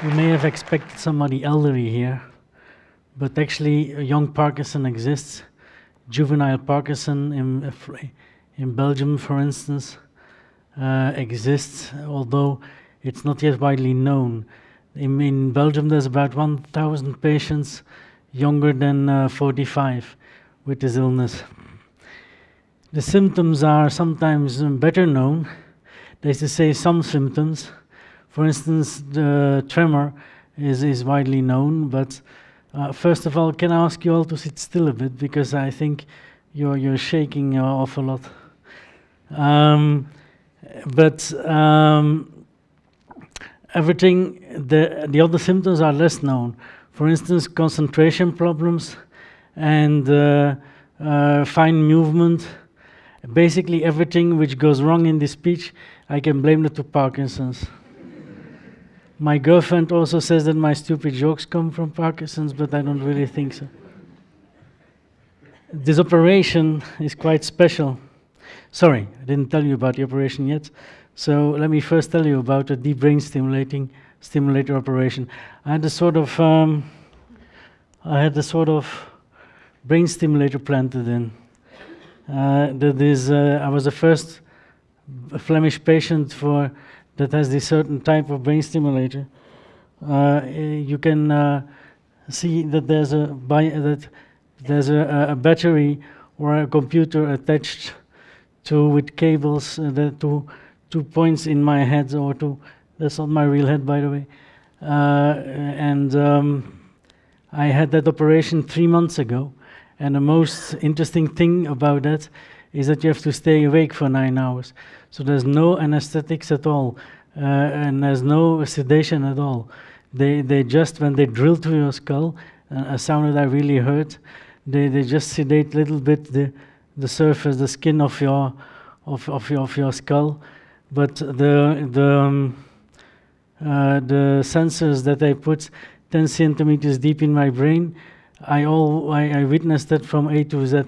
You may have expected somebody elderly here, but actually young Parkinson exists. Juvenile Parkinson in Belgium, for instance, exists, although it's not yet widely known. In Belgium, there's about 1,000 patients younger than 45 with this illness. The symptoms are sometimes better known. That is to say, some symptoms. For instance, the tremor is widely known, but first of all, can I ask you all to sit still a bit, because I think you're shaking an awful lot. Everything, the other symptoms are less known. For instance, concentration problems and fine movement. Basically everything which goes wrong in this speech, I can blame it to Parkinson's. My girlfriend also says that my stupid jokes come from Parkinson's, but I don't really think so. This operation is quite special. Sorry, I didn't tell you about the operation yet. So let me first tell you about the deep brain stimulator operation. I had a sort of brain stimulator planted in. I was the first Flemish patient that has this certain type of brain stimulator. You can see that there's a battery or a computer attached with cables to 2 points in my head, that's not my real head, by the way. I had that operation 3 months ago, and the most interesting thing about that is that you have to stay awake for 9 hours. So there's no anesthetics at all, and there's no sedation at all. They just, when they drill through your skull, a sound that I really heard, they just sedate a little bit the surface, the skin of your skull, but the sensors that I put 10 centimeters deep in my brain, I witnessed that from A to Z,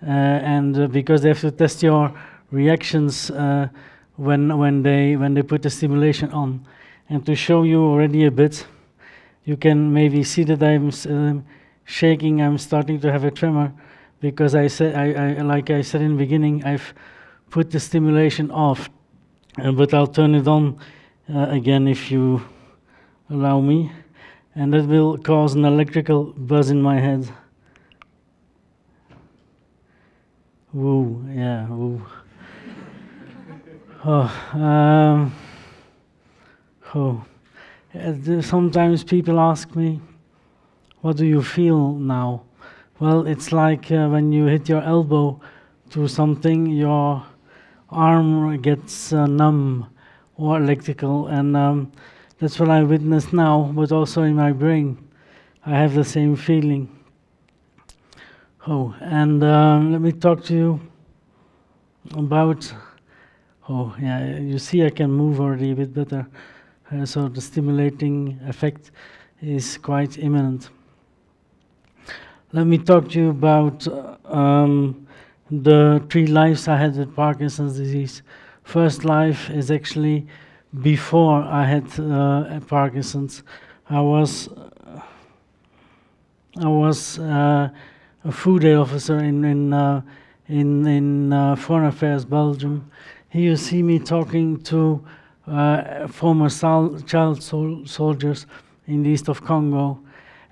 and because they have to test your reactions when they put the stimulation on. And to show you already a bit, you can maybe see that I'm shaking. I'm starting to have a tremor because like I said in the beginning, I've put the stimulation off, but I'll turn it on again if you allow me, and that will cause an electrical buzz in my head. Woo, yeah, woo. Sometimes people ask me, what do you feel now? Well, it's like when you hit your elbow to something, your arm gets numb or electrical, and that's what I witness now, but also in my brain. I have the same feeling. Let me talk to you about, you see I can move already a bit better, so the stimulating effect is quite imminent. Let me talk to you about the 3 lives I had with Parkinson's disease. First life is actually before I had Parkinson's. I was a food aid officer in Foreign Affairs Belgium. Here you see me talking to former child soldiers in the east of Congo.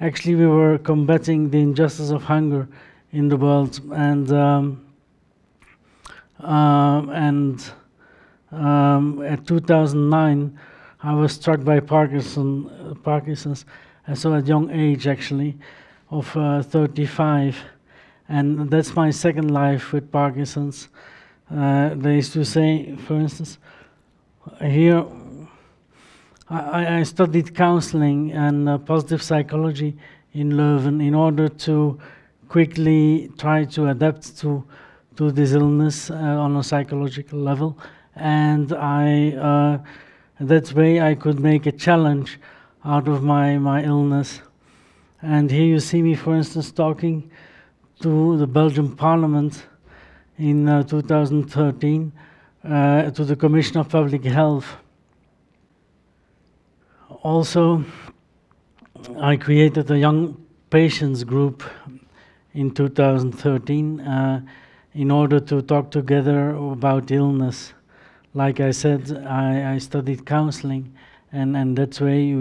Actually, we were combating the injustice of hunger in the world, and at 2009, I was struck by Parkinson's, so at a young age actually, of 35, and that's my second life with Parkinson's. They used to say, for instance, here, I studied counseling and positive psychology in Leuven in order to quickly try to adapt to this illness on a psychological level, and that way I could make a challenge out of my illness. And here you see me, for instance, talking to the Belgian Parliament in 2013 to the Commission of Public Health. Also, I created a young patients group in 2013 in order to talk together about illness. Like I said, I studied counseling, and that's way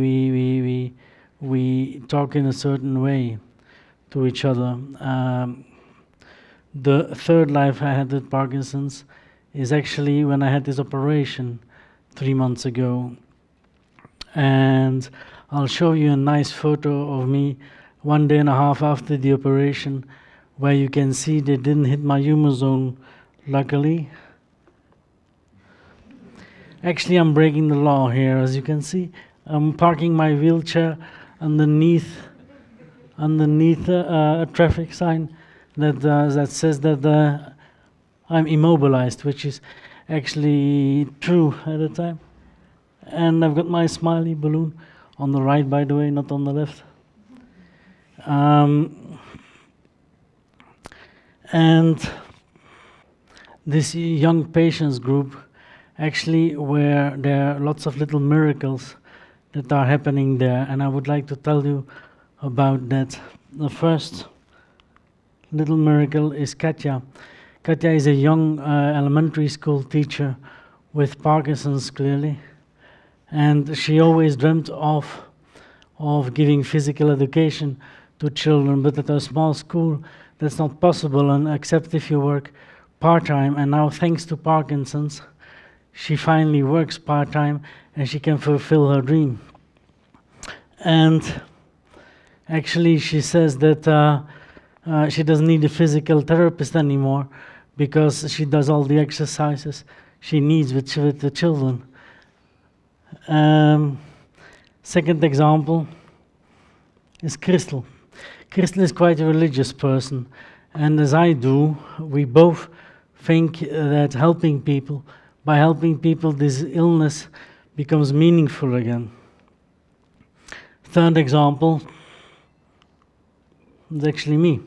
we talk in a certain way to each other. The third life I had with Parkinson's is actually when I had this operation 3 months ago. And I'll show you a nice photo of me 1.5 days after the operation, where you can see they didn't hit my humor zone, luckily. Actually, I'm breaking the law here, as you can see. I'm parking my wheelchair underneath a traffic sign that says that I'm immobilized, which is actually true at the time. And I've got my smiley balloon on the right, by the way, not on the left. And this young patients group, actually, where there are lots of little miracles that are happening there, and I would like to tell you about that. The first little miracle is Katja. Katja is a young elementary school teacher with Parkinson's, clearly, and she always dreamt of giving physical education to children, but at a small school that's not possible, and except if you work part-time. And now, thanks to Parkinson's, she finally works part-time and she can fulfill her dream. And actually, she says that she doesn't need a physical therapist anymore because she does all the exercises she needs with the children. Second example is Crystal. Crystal is quite a religious person, and as I do, we both think that by helping people, this illness becomes meaningful again. Third example is actually me,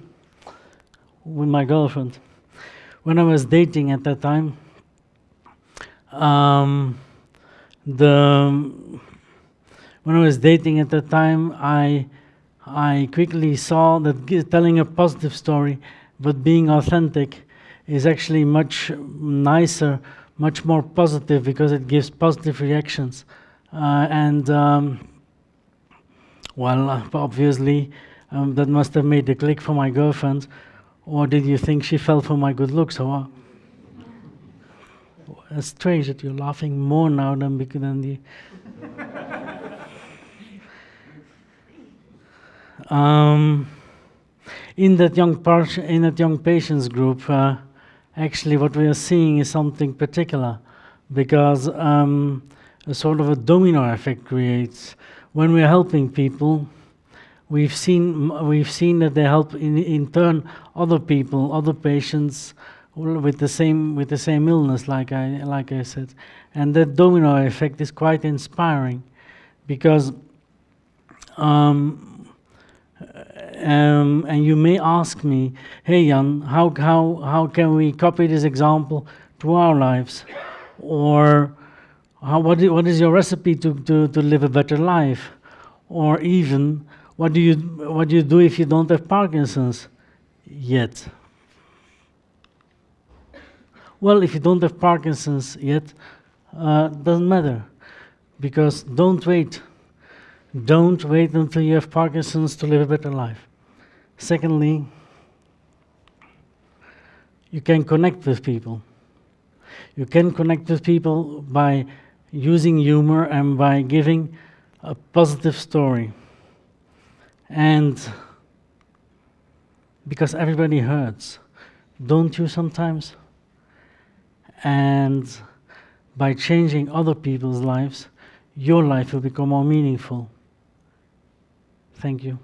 with my girlfriend. When I was dating at that time, I quickly saw that telling a positive story, but being authentic, is actually much nicer, much more positive, because it gives positive reactions. Obviously, that must have made a click for my girlfriend. Or did you think she fell for my good looks? Or it's strange that you're laughing more now than the. In that young patients group, actually, what we are seeing is something particular, because a sort of a domino effect creates. When we are helping people, we've seen that they help in turn other people, other patients with the same illness, like I said, and that domino effect is quite inspiring, because. And you may ask me, hey Jan, how can we copy this example to our lives? Or what is your recipe to live a better life? Or even, what do you do if you don't have Parkinson's yet? Well, if you don't have Parkinson's yet, doesn't matter, because don't wait. Don't wait until you have Parkinson's to live a better life. Secondly, you can connect with people. You can connect with people by using humor and by giving a positive story. And because everybody hurts, don't you sometimes? And by changing other people's lives, your life will become more meaningful. Thank you.